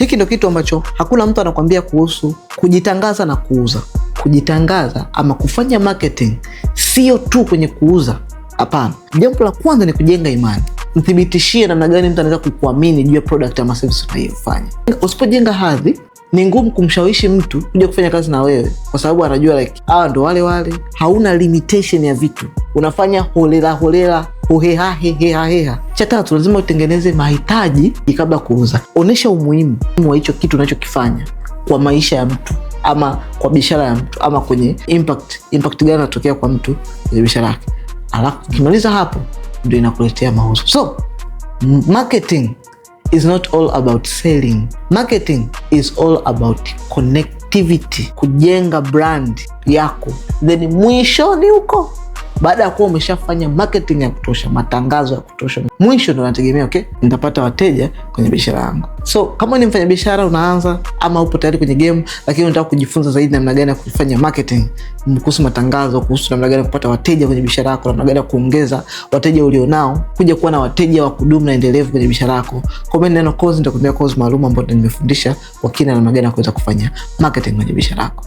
Hiki ndio kitu ambacho hakuna mtu anakuambia kuhusu kujitangaza na kuuza. Kujitangaza ama kufanya marketing sio tu kwenye kuuza. Hapana. Jambo la kwanza ni kujenga imani. Mthibitishie namna gani mtu anaweza kukuamini juu ya product ama service unayofanya. Usipojenga hadhi, ni ngumu kumshawishi mtu kuja kufanya kazi na wewe, kwa sababu anajua like ndo wale. Hauna limitation ya vitu, unafanya holela heha. Cha tatu, lazima utengeneze mahitaji kabla kuuza. Onesha umuhimu wa hicho kitu unachokifanya kwa maisha ya mtu ama kwa biashara ya mtu ama kwenye impact gani inatokea kwa mtu kwenye biashara yake. Alafu ukimaliza hapo ndio inakuletea mauzo. So marketing is not all about selling. Marketing is all about connectivity, kujenga brand yako. Then mwishoni huko, baada ya kuwa umeshafanya marketing ya kutosha, matangazo ya kutosha, mwisho ndo nategemea nitapata wateja kwenye biashara yangu. So kama ni mfanya biashara unaanza ama upo tayari kwenye game, lakini unataka kujifunza zaidi namna gani ya kufanya marketing, kuhusu matangazo, kuhusu namna gani ya kupata wateja kwenye biashara yako, namna gani ya kuongeza wateja ulionao kuja kuwa na wateja wa kudumu na endelevu kwenye biashara yako, comment neno course, nitakuambia course maalum ambayo nimefundisha kwa kina namna gani ya kuweza kufanya marketing kwenye biashara yako.